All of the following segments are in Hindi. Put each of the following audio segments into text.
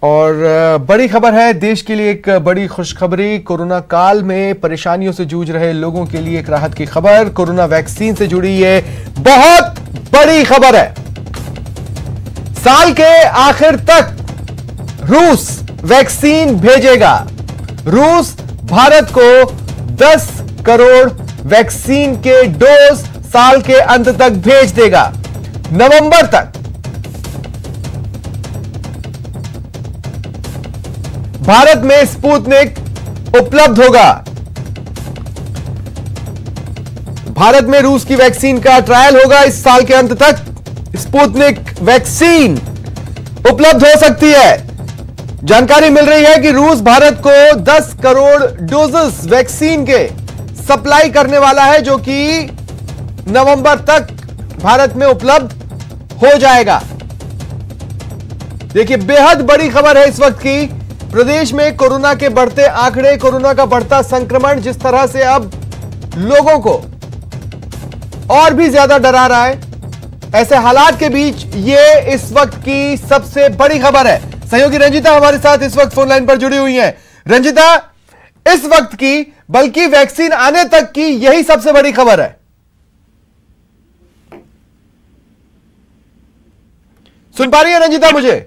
और बड़ी खबर है देश के लिए, एक बड़ी खुशखबरी। कोरोना काल में परेशानियों से जूझ रहे लोगों के लिए एक राहत की खबर। कोरोना वैक्सीन से जुड़ी ये बहुत बड़ी खबर है। साल के आखिर तक रूस वैक्सीन भेजेगा। रूस भारत को 10 करोड़ वैक्सीन के डोज साल के अंत तक भेज देगा। नवंबर तक भारत में स्पुतनिक उपलब्ध होगा। भारत में रूस की वैक्सीन का ट्रायल होगा। इस साल के अंत तक स्पुतनिक वैक्सीन उपलब्ध हो सकती है। जानकारी मिल रही है कि रूस भारत को 10 करोड़ डोजेस वैक्सीन के सप्लाई करने वाला है, जो कि नवंबर तक भारत में उपलब्ध हो जाएगा। देखिए, बेहद बड़ी खबर है इस वक्त की। प्रदेश में कोरोना के बढ़ते आंकड़े, कोरोना का बढ़ता संक्रमण जिस तरह से अब लोगों को और भी ज्यादा डरा रहा है, ऐसे हालात के बीच ये इस वक्त की सबसे बड़ी खबर है। सहयोगी रंजिता हमारे साथ इस वक्त फोन लाइन पर जुड़ी हुई हैं। रंजिता, इस वक्त की बल्कि वैक्सीन आने तक की यही सबसे बड़ी खबर है। सुन पा रही है रंजिता मुझे?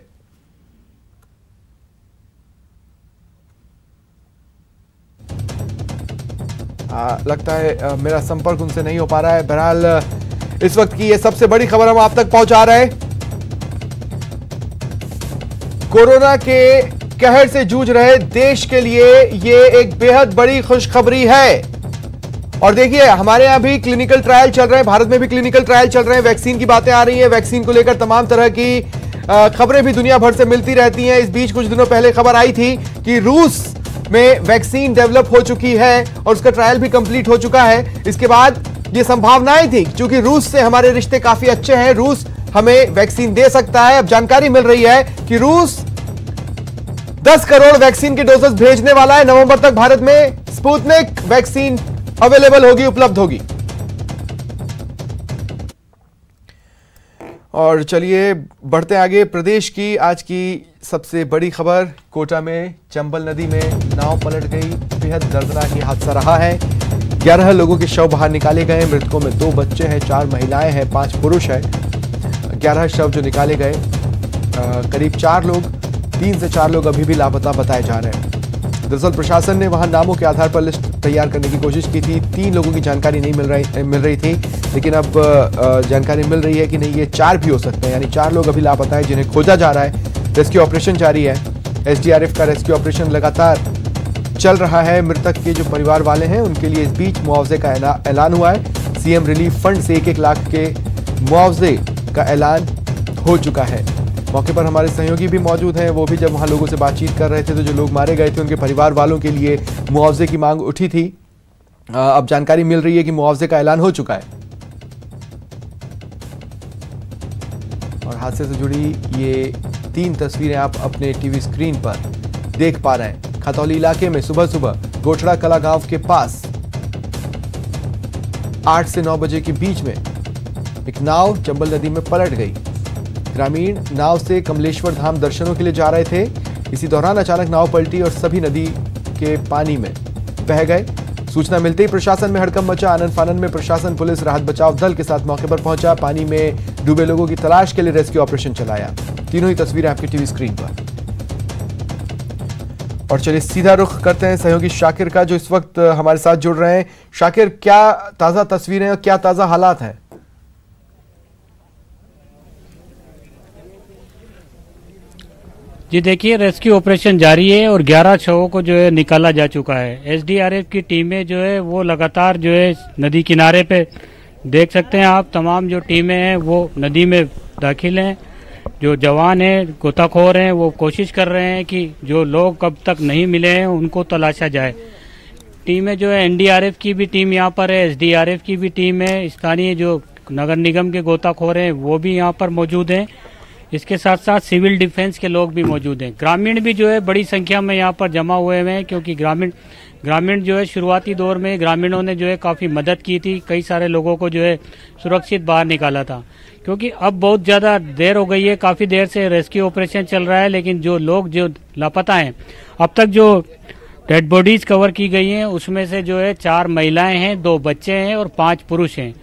लगता है मेरा संपर्क उनसे नहीं हो पा रहा है। बहरहाल इस वक्त की ये सबसे बड़ी खबर हम आप तक पहुंचा रहे हैं। कोरोना के कहर से जूझ रहे देश के लिए ये एक बेहद बड़ी खुशखबरी है। और देखिए, हमारे यहां भी क्लिनिकल ट्रायल चल रहे हैं, भारत में भी क्लिनिकल ट्रायल चल रहे हैं। वैक्सीन की बातें आ रही हैं, वैक्सीन को लेकर तमाम तरह की खबरें भी दुनिया भर से मिलती रहती हैं। इस बीच कुछ दिनों पहले खबर आई थी कि रूस में वैक्सीन डेवलप हो चुकी है और उसका ट्रायल भी कंप्लीट हो चुका है। इसके बाद ये संभावनाएं थी, क्योंकि रूस से हमारे रिश्ते काफी अच्छे हैं, रूस हमें वैक्सीन दे सकता है। अब जानकारी मिल रही है कि रूस 10 करोड़ वैक्सीन के डोजेस भेजने वाला है। नवंबर तक भारत में स्पुतनिक वैक्सीन अवेलेबल होगी, उपलब्ध होगी। और चलिए बढ़ते आगे। प्रदेश की आज की सबसे बड़ी खबर, कोटा में चंबल नदी में नाव पलट गई। बेहद दर्दनाक ये हादसा रहा है। 11 लोगों के शव बाहर निकाले गए। मृतकों में 2 बच्चे हैं, 4 महिलाएं हैं, 5 पुरुष हैं। 11 शव जो निकाले गए, करीब 3 से 4 लोग अभी भी लापता बताए जा रहे हैं। दरअसल प्रशासन ने वहां नामों के आधार पर लिस्ट तैयार करने की कोशिश की थी। 3 लोगों की जानकारी नहीं मिल रही थी, लेकिन अब जानकारी मिल रही है कि नहीं, ये 4 भी हो सकते हैं। यानी 4 लोग अभी लापता है, जिन्हें खोजा जा रहा है। रेस्क्यू ऑपरेशन जारी है। एसडीआरएफ का रेस्क्यू ऑपरेशन लगातार चल रहा है। मृतक के जो परिवार वाले हैं उनके लिए इस बीच मुआवजे का ऐलान हुआ है। सीएम रिलीफ फंड से 1-1 लाख के मुआवजे का ऐलान हो चुका है। मौके पर हमारे सहयोगी भी मौजूद हैं। वो भी जब वहां लोगों से बातचीत कर रहे थे तो जो लोग मारे गए थे उनके परिवार वालों के लिए मुआवजे की मांग उठी थी। अब जानकारी मिल रही है कि मुआवजे का ऐलान हो चुका है। और हादसे से जुड़ी ये 3 तस्वीरें आप अपने टीवी स्क्रीन पर देख पा रहे हैं। खतौली इलाके में सुबह सुबह गोठड़ा कला गांव के पास 8 से 9 बजे के बीच में एक नाव चंबल नदी में पलट गई। ग्रामीण नाव से कमलेश्वर धाम दर्शनों के लिए जा रहे थे। इसी दौरान अचानक नाव पलटी और सभी नदी के पानी में बह गए। सूचना मिलते ही प्रशासन में हड़कंप मचा। आनन फानन में प्रशासन, पुलिस, राहत बचाव दल के साथ मौके पर पहुंचा। पानी में डूबे लोगों की तलाश के लिए रेस्क्यू ऑपरेशन चलाया। तीनों ही तस्वीरें आपकी टीवी स्क्रीन पर। और चलिए सीधा रुख करते हैं सहयोगी शाकिर का, जो इस वक्त हमारे साथ जुड़ रहे हैं। शाकिर, क्या ताजा तस्वीरें और क्या ताजा हालात हैं? जी देखिए, रेस्क्यू ऑपरेशन जारी है और 11 शवों को जो है निकाला जा चुका है। एसडीआरएफ की टीमें जो है वो लगातार जो है नदी किनारे पे देख सकते हैं आप। तमाम जो टीमें हैं वो नदी में दाखिल हैं। जो जवान हैं, गोताखोर हैं, वो कोशिश कर रहे हैं कि जो लोग कब तक नहीं मिले हैं उनको तलाशा जाए। टीमें जो है, एनडीआरएफ की भी टीम यहाँ पर है, एसडीआरएफ की भी टीम है, स्थानीय जो नगर निगम के गोताखोर हैं वो भी यहाँ पर मौजूद हैं। इसके साथ साथ सिविल डिफेंस के लोग भी मौजूद हैं। ग्रामीण भी जो है बड़ी संख्या में यहाँ पर जमा हुए हैं, क्योंकि ग्रामीण जो है शुरुआती दौर में ग्रामीणों ने जो है काफ़ी मदद की थी। कई सारे लोगों को जो है सुरक्षित बाहर निकाला था। क्योंकि अब बहुत ज्यादा देर हो गई है, काफी देर से रेस्क्यू ऑपरेशन चल रहा है, लेकिन जो लोग जो लापता हैं, अब तक जो डेड बॉडीज कवर की गई हैं उसमें से जो है 4 महिलाएं हैं, 2 बच्चे हैं और 5 पुरुष हैं।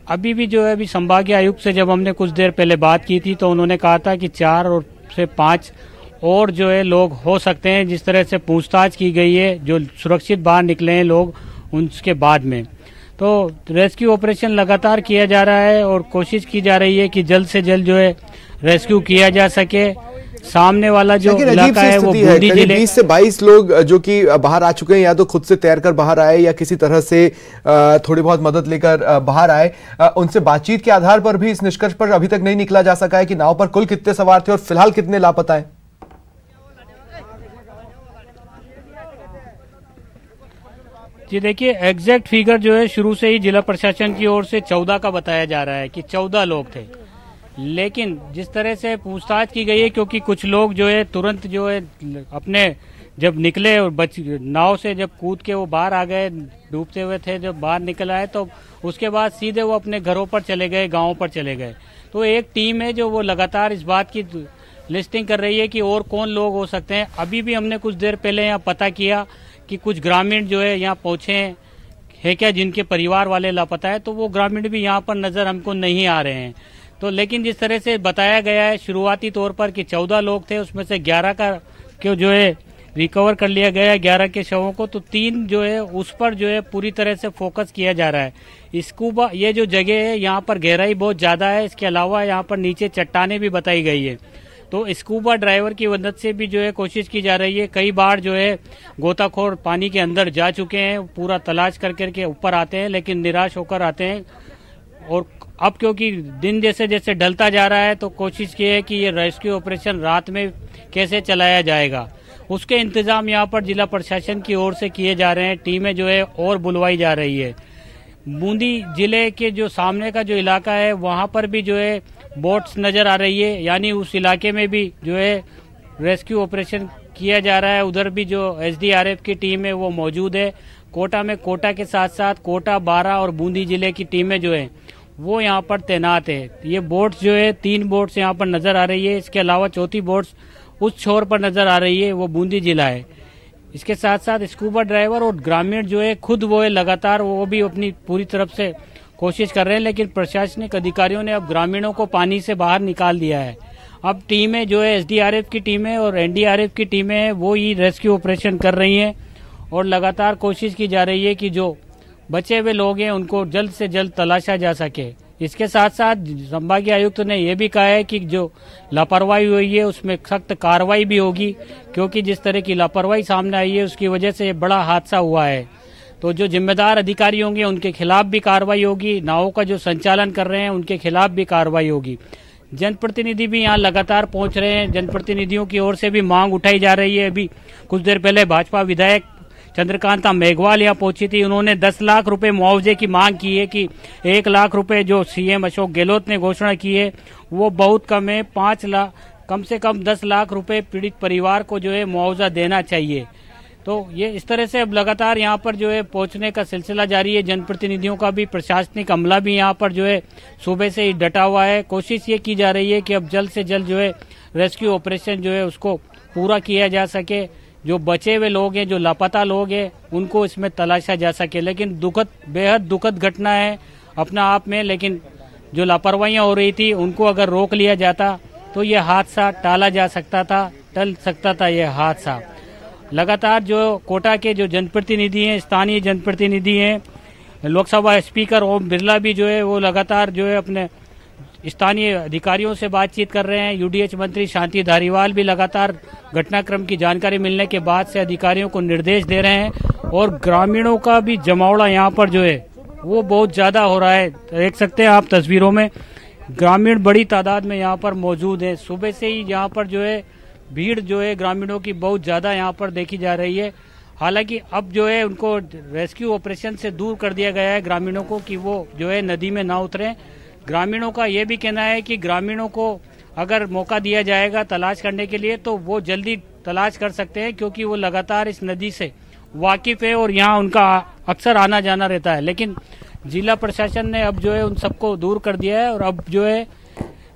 अभी भी जो है अभी संभागीय आयुक्त से जब हमने कुछ देर पहले बात की थी तो उन्होंने कहा था कि 4 और से 5 और जो है लोग हो सकते हैं, जिस तरह से पूछताछ की गई है, जो सुरक्षित बाहर निकले हैं लोग उनके बाद में। तो रेस्क्यू ऑपरेशन लगातार किया जा रहा है और कोशिश की जा रही है कि जल्द से जल्द जो है रेस्क्यू किया जा सके। सामने वाला जो इलाका है वो बूंदी जिले 20 से 22 लोग जो कि बाहर आ चुके हैं, या तो खुद से तैरकर बाहर आए या किसी तरह से थोड़ी बहुत मदद लेकर बाहर आए। उनसे बातचीत के आधार पर भी इस निष्कर्ष पर अभी तक नहीं निकला जा सका है कि नाव पर कुल कितने सवार थे और फिलहाल कितने लापता हैं। जी देखिए, एग्जैक्ट फिगर जो है शुरू से ही जिला प्रशासन की ओर से 14 का बताया जा रहा है कि 14 लोग थे, लेकिन जिस तरह से पूछताछ की गई है, क्योंकि कुछ लोग जो है तुरंत जो है अपने जब निकले और नाव से जब कूद के वो बाहर आ गए, डूबते हुए थे, जब बाहर निकल आए तो उसके बाद सीधे वो अपने घरों पर चले गए, गाँव पर चले गए। तो एक टीम है जो वो लगातार इस बात की लिस्टिंग कर रही है कि और कौन लोग हो सकते हैं। अभी भी हमने कुछ देर पहले यहाँ पता किया कि कुछ ग्रामीण जो है यहाँ पहुंचे हैं क्या, जिनके परिवार वाले लापता है, तो वो ग्रामीण भी यहाँ पर नजर हमको नहीं आ रहे हैं। तो लेकिन जिस तरह से बताया गया है शुरुआती तौर पर कि 14 लोग थे, उसमें से 11 का जो है रिकवर कर लिया गया है, 11 के शवों को, तो 3 जो है उस पर जो है पूरी तरह से फोकस किया जा रहा है। स्कूबा ये जो जगह है यहाँ पर गहराई बहुत ज्यादा है, इसके अलावा यहाँ पर नीचे चट्टाने भी बताई गई है। तो स्कूबा ड्राइवर की मदद से भी जो है कोशिश की जा रही है। कई बार जो है गोताखोर पानी के अंदर जा चुके हैं, पूरा तलाश करके ऊपर आते हैं, लेकिन निराश होकर आते हैं। और अब क्योंकि दिन जैसे जैसे ढलता जा रहा है तो कोशिश की है कि ये रेस्क्यू ऑपरेशन रात में कैसे चलाया जाएगा, उसके इंतजाम यहाँ पर जिला प्रशासन की ओर से किए जा रहे हैं। टीमें जो है और बुलवाई जा रही है। बूंदी जिले के जो सामने का जो इलाका है वहां पर भी जो है बोट्स नजर आ रही है, यानी उस इलाके में भी जो है रेस्क्यू ऑपरेशन किया जा रहा है। उधर भी जो एसडीआरएफ की टीम है वो मौजूद है। कोटा में कोटा के साथ साथ कोटा, बारा और बूंदी जिले की टीमें जो है वो यहाँ पर तैनात है। ये बोट्स जो है 3 बोट्स यहाँ पर नजर आ रही है, इसके अलावा चौथी बोट्स उस छोर पर नजर आ रही है, वो बूंदी जिला है। इसके साथ साथ स्कूबा ड्राइवर और ग्रामीण जो है खुद वो है लगातार वो भी अपनी पूरी तरफ से कोशिश कर रहे हैं, लेकिन प्रशासनिक अधिकारियों ने अब ग्रामीणों को पानी से बाहर निकाल दिया है। अब टीमें जो है एसडीआरएफ की टीमें और एनडीआरएफ की टीमें हैं वो ही रेस्क्यू ऑपरेशन कर रही हैं और लगातार कोशिश की जा रही है कि जो बचे हुए लोग हैं उनको जल्द से जल्द तलाशा जा सके। इसके साथ साथ संभागीय आयुक्त ने यह भी कहा है कि जो लापरवाही हुई है उसमें सख्त कार्रवाई भी होगी, क्योंकि जिस तरह की लापरवाही सामने आई है उसकी वजह से बड़ा हादसा हुआ है। तो जो जिम्मेदार अधिकारी होंगे उनके खिलाफ भी कार्रवाई होगी, नावों का जो संचालन कर रहे हैं उनके खिलाफ भी कार्रवाई होगी। जनप्रतिनिधि भी यहाँ लगातार पहुंच रहे हैं, जनप्रतिनिधियों की ओर से भी मांग उठाई जा रही है। अभी कुछ देर पहले भाजपा विधायक चंद्रकांता मेघवाल यहाँ पहुंची थी, उन्होंने 10 लाख रुपए मुआवजे की मांग की है कि 1 लाख रुपए जो सीएम अशोक गहलोत ने घोषणा की है वो बहुत कम है, 5 लाख कम से कम 10 लाख रुपए पीड़ित परिवार को जो है मुआवजा देना चाहिए। तो ये इस तरह से अब लगातार यहाँ पर जो है पहुंचने का सिलसिला जारी है। जनप्रतिनिधियों का भी प्रशासनिक अमला भी यहाँ पर जो है सुबह से ही डटा हुआ है। कोशिश ये की जा रही है कि अब जल्द से जल्द जो है रेस्क्यू ऑपरेशन जो है उसको पूरा किया जा सके, जो बचे हुए लोग हैं, जो लापता लोग हैं उनको इसमें तलाशा जा सके। लेकिन बेहद दुखद घटना है अपना आप में, लेकिन जो लापरवाहियां हो रही थी उनको अगर रोक लिया जाता तो ये हादसा टाला जा सकता था, टल सकता था ये हादसा। लगातार जो कोटा के जो जनप्रतिनिधि हैं, स्थानीय जनप्रतिनिधि हैं, लोकसभा स्पीकर ओम बिरला भी जो है वो लगातार जो है अपने स्थानीय अधिकारियों से बातचीत कर रहे हैं। यूडीएच मंत्री शांति धारीवाल भी लगातार घटनाक्रम की जानकारी मिलने के बाद से अधिकारियों को निर्देश दे रहे हैं और ग्रामीणों का भी जमावड़ा यहाँ पर जो है वो बहुत ज्यादा हो रहा है। देख सकते हैं आप तस्वीरों में, ग्रामीण बड़ी तादाद में यहाँ पर मौजूद है। सुबह से ही यहाँ पर जो है भीड़ जो है ग्रामीणों की बहुत ज्यादा यहाँ पर देखी जा रही है। हालांकि अब जो है उनको रेस्क्यू ऑपरेशन से दूर कर दिया गया है ग्रामीणों को कि वो जो है नदी में ना उतरें। ग्रामीणों का ये भी कहना है कि ग्रामीणों को अगर मौका दिया जाएगा तलाश करने के लिए तो वो जल्दी तलाश कर सकते हैं, क्योंकि वो लगातार इस नदी से वाकिफ है और यहाँ उनका अक्सर आना जाना रहता है। लेकिन जिला प्रशासन ने अब जो है उन सबको दूर कर दिया है और अब जो है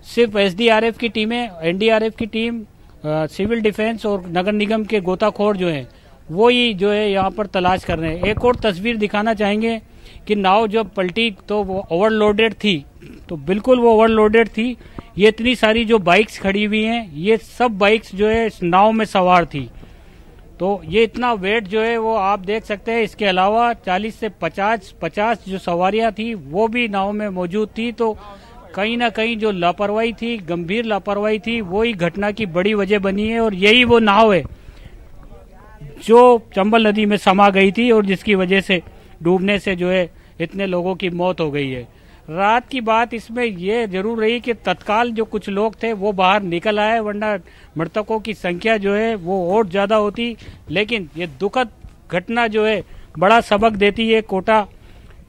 सिर्फ एसडीआरएफ की टीमें, एनडीआरएफ की टीम, सिविल डिफेंस और नगर निगम के गोताखोर जो हैं वो ही जो है यहाँ पर तलाश कर रहे हैं। एक और तस्वीर दिखाना चाहेंगे कि नाव जब पलटी तो वो ओवरलोडेड थी, तो बिल्कुल वो ओवरलोडेड थी। ये इतनी सारी जो बाइक्स खड़ी हुई हैं, ये सब बाइक्स जो है इस नाव में सवार थी, तो ये इतना वेट जो है वो आप देख सकते हैं। इसके अलावा 40 से 50 जो सवारियां थी वो भी नाव में मौजूद थी। तो कहीं ना कहीं जो लापरवाही थी, गंभीर लापरवाही थी, वो ही घटना की बड़ी वजह बनी है। और यही वो नाव है जो चंबल नदी में समा गई थी और जिसकी वजह से डूबने से जो है इतने लोगों की मौत हो गई है। रात की बात इसमें ये जरूर रही कि तत्काल जो कुछ लोग थे वो बाहर निकल आए, वरना मृतकों की संख्या जो है वो और ज्यादा होती। लेकिन ये दुखद घटना जो है बड़ा सबक देती है कोटा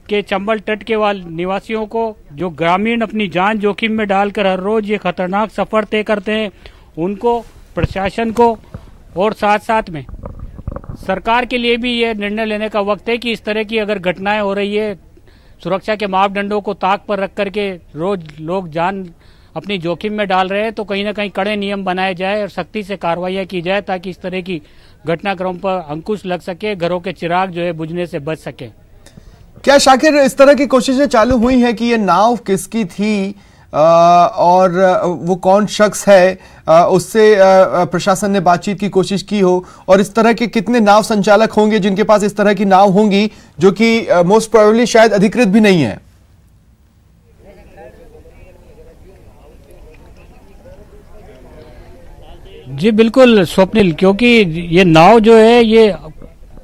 के चंबल तट के निवासियों को, जो ग्रामीण अपनी जान जोखिम में डालकर हर रोज ये खतरनाक सफर तय करते हैं, उनको, प्रशासन को और साथ साथ में सरकार के लिए भी ये निर्णय लेने का वक्त है कि इस तरह की अगर घटनाएं हो रही है, सुरक्षा के मापदंडों को ताक पर रख करके रोज लोग जान अपनी जोखिम में डाल रहे हैं, तो कहीं ना कहीं कड़े नियम बनाए जाए और सख्ती से कार्रवाइयां की जाए ताकि इस तरह की घटनाक्रम पर अंकुश लग सके, घरों के चिराग जो है बुझने से बच सके। क्या शाकिर इस तरह की कोशिशें चालू हुई हैं कि ये नाव किसकी थी और वो कौन शख्स है, उससे प्रशासन ने बातचीत की कोशिश की हो, और इस तरह के कितने नाव संचालक होंगे जिनके पास इस तरह की नाव होंगी जो कि मोस्ट प्रोबेबली शायद अधिकृत भी नहीं है? जी बिल्कुल स्वप्निल, क्योंकि ये नाव जो है ये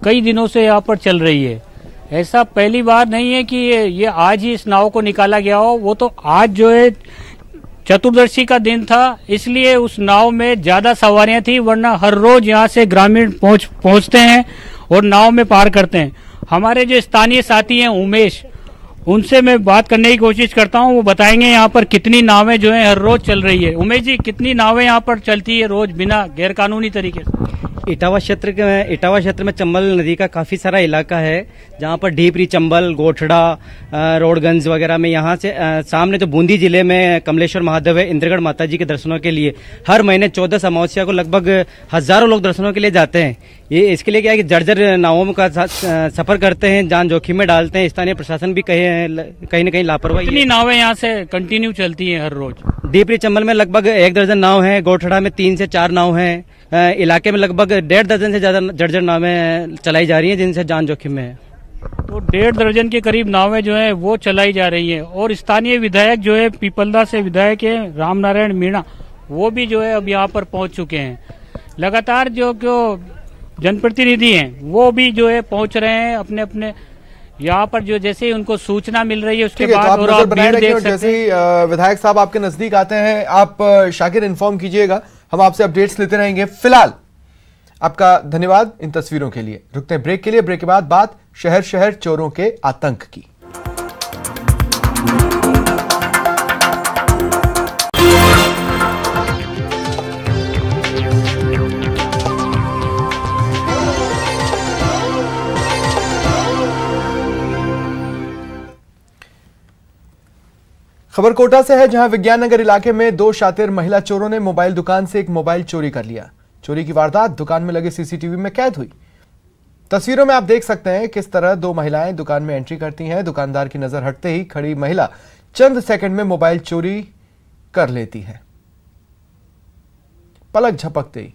कई दिनों से यहाँ पर चल रही है। ऐसा पहली बार नहीं है कि ये आज ही इस नाव को निकाला गया हो। वो तो आज जो है चतुर्दशी का दिन था, इसलिए उस नाव में ज्यादा सवारियां थी, वरना हर रोज यहाँ से ग्रामीण पहुंचते हैं और नाव में पार करते हैं। हमारे जो स्थानीय साथी हैं उमेश, उनसे मैं बात करने की कोशिश करता हूँ, वो बताएंगे यहाँ पर कितनी नावें जो है हर रोज चल रही है। उमेश जी, कितनी नावें यहाँ पर चलती है रोज बिना गैरकानूनी तरीके से? इटावा क्षेत्र में चंबल नदी का काफ़ी सारा इलाका है, जहाँ पर ढीपरी, चंबल, गोठड़ा, रोडगंज वगैरह में, यहाँ से सामने जो बूंदी जिले में कमलेश्वर महादेव है, इंद्रगढ़ माता जी के दर्शनों के लिए हर महीने 14 अमावस्या को लगभग हजारों लोग दर्शनों के लिए जाते हैं। ये इसके लिए क्या है कि जर्जर नावों का सफर करते हैं, जान जोखिम में डालते हैं। स्थानीय प्रशासन भी कहीं न कहीं लापरवाही। कितनी नावें यहाँ से कंटिन्यू चलती हैं हर रोज? ढीपरी चंबल में लगभग 1 दर्जन नाव है, गोठड़ा में 3 से 4 नाव है, इलाके में लगभग 1.5 दर्जन से ज्यादा जर्जर नावें चलाई जा रही हैं जिनसे जान जोखिम में है। तो 1.5 दर्जन के करीब नावें जो है वो चलाई जा रही हैं। और स्थानीय विधायक जो है पीपलदा से विधायक है राम नारायण मीणा, वो भी जो है अब यहाँ पर पहुंच चुके हैं। लगातार जो जनप्रतिनिधि हैं वो भी जो है पहुंच रहे हैं अपने अपने यहाँ पर, जो जैसे ही उनको सूचना मिल रही है उसके बाद। तो और आप भीड़ देख सकते हैं। जैसे ही विधायक साहब आपके नजदीक आते हैं, आप शाकिर इन्फॉर्म कीजिएगा, हम आपसे अपडेट्स लेते रहेंगे। फिलहाल आपका धन्यवाद इन तस्वीरों के लिए। रुकते हैं ब्रेक के लिए, ब्रेक के बाद बात शहर शहर चोरों के आतंक की। खबर कोटा से है, जहां विज्ञान नगर इलाके में 2 शातिर महिला चोरों ने मोबाइल दुकान से एक मोबाइल चोरी कर लिया। चोरी की वारदात दुकान में लगे सीसीटीवी में कैद हुई। तस्वीरों में आप देख सकते हैं किस तरह 2 महिलाएं दुकान में एंट्री करती हैं। दुकानदार की नजर हटते ही खड़ी महिला चंद सेकंड में मोबाइल चोरी कर लेती है। पलक झपकते ही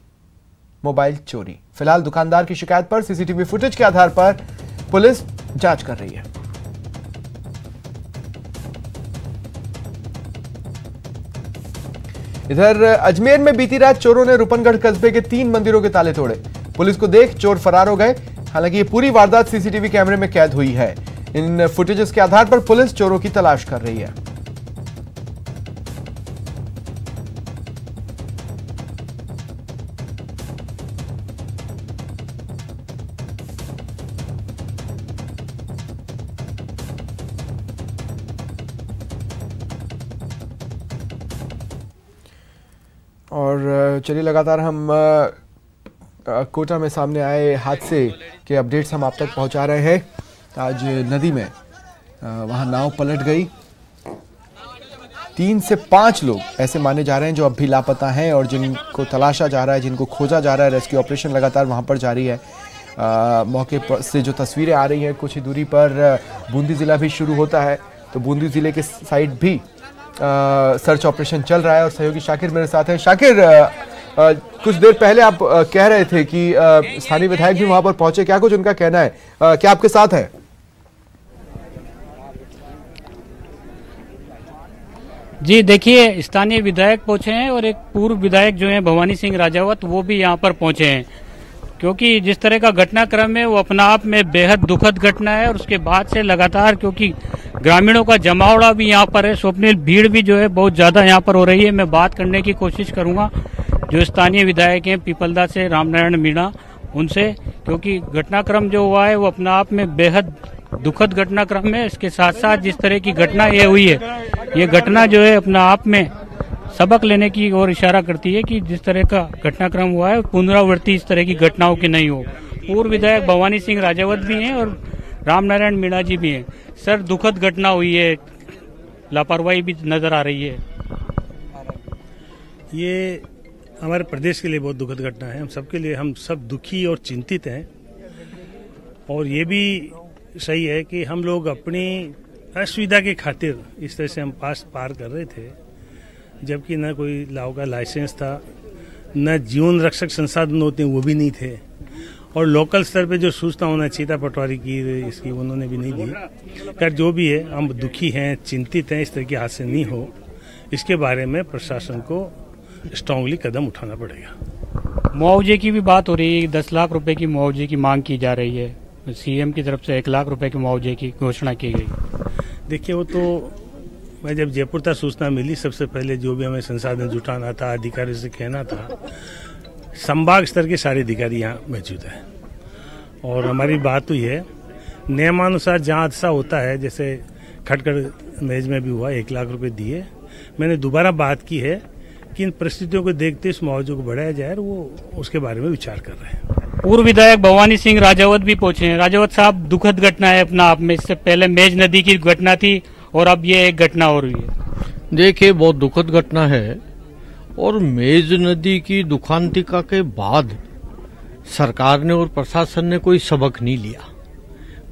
मोबाइल चोरी। फिलहाल दुकानदार की शिकायत पर सीसीटीवी फुटेज के आधार पर पुलिस जांच कर रही है। इधर अजमेर में बीती रात चोरों ने रूपनगढ़ कस्बे के 3 मंदिरों के ताले तोड़े। पुलिस को देख चोर फरार हो गए। हालांकि ये पूरी वारदात सीसीटीवी कैमरे में कैद हुई है। इन फुटेजेस के आधार पर पुलिस चोरों की तलाश कर रही है। और चलिए लगातार हम कोटा में सामने आए हादसे के अपडेट्स हम आप तक पहुंचा रहे हैं। आज नदी में वहां नाव पलट गई 3 से 5 लोग ऐसे माने जा रहे हैं जो अब भी लापता हैं और जिनको तलाशा जा रहा है, जिनको खोजा जा रहा है। रेस्क्यू ऑपरेशन लगातार वहां पर जारी है। मौके पर से जो तस्वीरें आ रही हैं, कुछ ही दूरी पर बूंदी जिला भी शुरू होता है, तो बूंदी जिले के साइड भी सर्च ऑपरेशन चल रहा है और सहयोगी शाकिर मेरे साथ हैं। शाकिर, कुछ देर पहले आप कह रहे थे कि स्थानीय विधायक भी वहां पर पहुंचे, क्या कुछ उनका कहना है, क्या आपके साथ है? जी देखिए, स्थानीय विधायक पहुंचे हैं और एक पूर्व विधायक जो है भवानी सिंह राजावत, वो भी यहाँ पर पहुंचे हैं, क्योंकि जिस तरह का घटनाक्रम है वो अपना आप में बेहद दुखद घटना है। और उसके बाद से लगातार क्योंकि ग्रामीणों का जमावड़ा भी यहाँ पर है, स्वप्निल भीड़ भी जो है बहुत ज्यादा यहाँ पर हो रही है। मैं बात करने की कोशिश करूंगा जो स्थानीय विधायक हैं पीपलदा से, रामनारायण मीणा, उनसे, क्योंकि घटनाक्रम जो हुआ है वो अपना आप में बेहद दुखद घटनाक्रम है। इसके साथ साथ जिस तरह की घटना ये हुई है, ये घटना जो है अपना आप में सबक लेने की ओर इशारा करती है कि जिस तरह का घटनाक्रम हुआ है पुनरावृत्ति इस तरह की घटनाओं की नहीं हो। पूर्व विधायक भवानी सिंह राजावत भी हैं और रामनारायण मीणा जी भी हैं। सर, दुखद घटना हुई है, लापरवाही भी नजर आ रही है। ये हमारे प्रदेश के लिए बहुत दुखद घटना है। हम सबके लिए, हम सब दुखी और चिंतित हैं। और ये भी सही है कि हम लोग अपनी असुविधा के खातिर इस तरह से हम पार कर रहे थे, जबकि न कोई लाव का लाइसेंस था, न जीवन रक्षक संसाधन होते हैं वो भी नहीं थे, और लोकल स्तर पे जो सूचना होना चाहिए था पटवारी की, इसकी उन्होंने भी नहीं दी। खैर जो भी है, हम दुखी हैं, चिंतित हैं, इस तरह के हादसे नहीं हो, इसके बारे में प्रशासन को स्ट्रांगली कदम उठाना पड़ेगा। मुआवजे की भी बात हो रही है, 10 लाख रुपए की मुआवजे की मांग की जा रही है। सीएम की तरफ से 1 लाख रुपए के मुआवजे की घोषणा की गई। देखिए, वो तो मैं जब जयपुर तक सूचना मिली, सबसे पहले जो भी हमें संसाधन जुटाना था, अधिकारियों से कहना था, संभाग स्तर के सारे अधिकारी यहाँ मौजूद हैं और हमारी बात हुई है। नियमानुसार जहाँ हादसा होता है, जैसे खटखड़ मेज में भी हुआ, 1 लाख रुपए दिए। मैंने दोबारा बात की है कि इन परिस्थितियों को देखते इस मुआवजे को बढ़ाया जाए, और वो उसके बारे में विचार कर रहे हैं। पूर्व विधायक भवानी सिंह राजावत भी पहुंचे हैं। राजावत साहब, दुखद घटना है अपना आप में, इससे पहले मेज नदी की घटना थी और अब ये एक घटना हो रही है। देखिए, बहुत दुखद घटना है, और मेज नदी की दुखांतिका के बाद सरकार ने और प्रशासन ने कोई सबक नहीं लिया।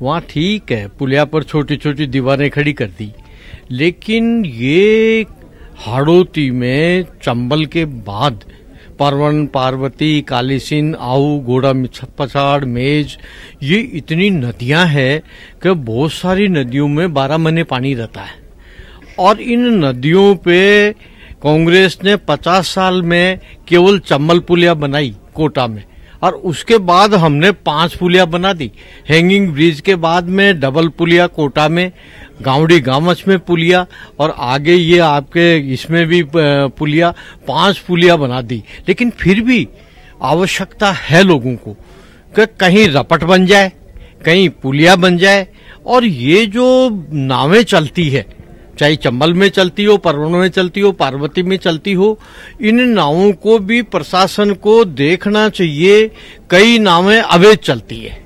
वहाँ ठीक है, पुलिया पर छोटी छोटी दीवारें खड़ी कर दी, लेकिन ये हाड़ौती में चंबल के बाद परवन, पार्वती, कालीसिंध, आऊ, घोड़ा पछाड़, मेज, ये इतनी नदियां हैं कि बहुत सारी नदियों में 12 महीने पानी रहता है। और इन नदियों पे कांग्रेस ने 50 साल में केवल चंबल पुलिया बनाई कोटा में, और उसके बाद हमने 5 पुलिया बना दी। हैंगिंग ब्रिज के बाद में डबल पुलिया कोटा में, गांवड़ी गामच में पुलिया, और आगे ये आपके इसमें भी पुलिया, 5 पुलिया बना दी। लेकिन फिर भी आवश्यकता है लोगों को कि कहीं रपट बन जाए, कहीं पुलिया बन जाए। और ये जो नावें चलती है, चाहे चंबल में चलती हो, परवन में चलती हो, पार्वती में चलती हो, इन नावों को भी प्रशासन को देखना चाहिए। कई नावें अवैध चलती है,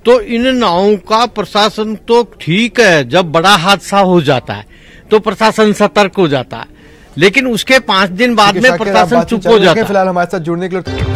तो इन नावों का प्रशासन तो ठीक है, जब बड़ा हादसा हो जाता है तो प्रशासन सतर्क हो जाता है, लेकिन उसके 5 दिन बाद में प्रशासन चुप हो जाता है। फिलहाल हमारे साथ जुड़ने के लिए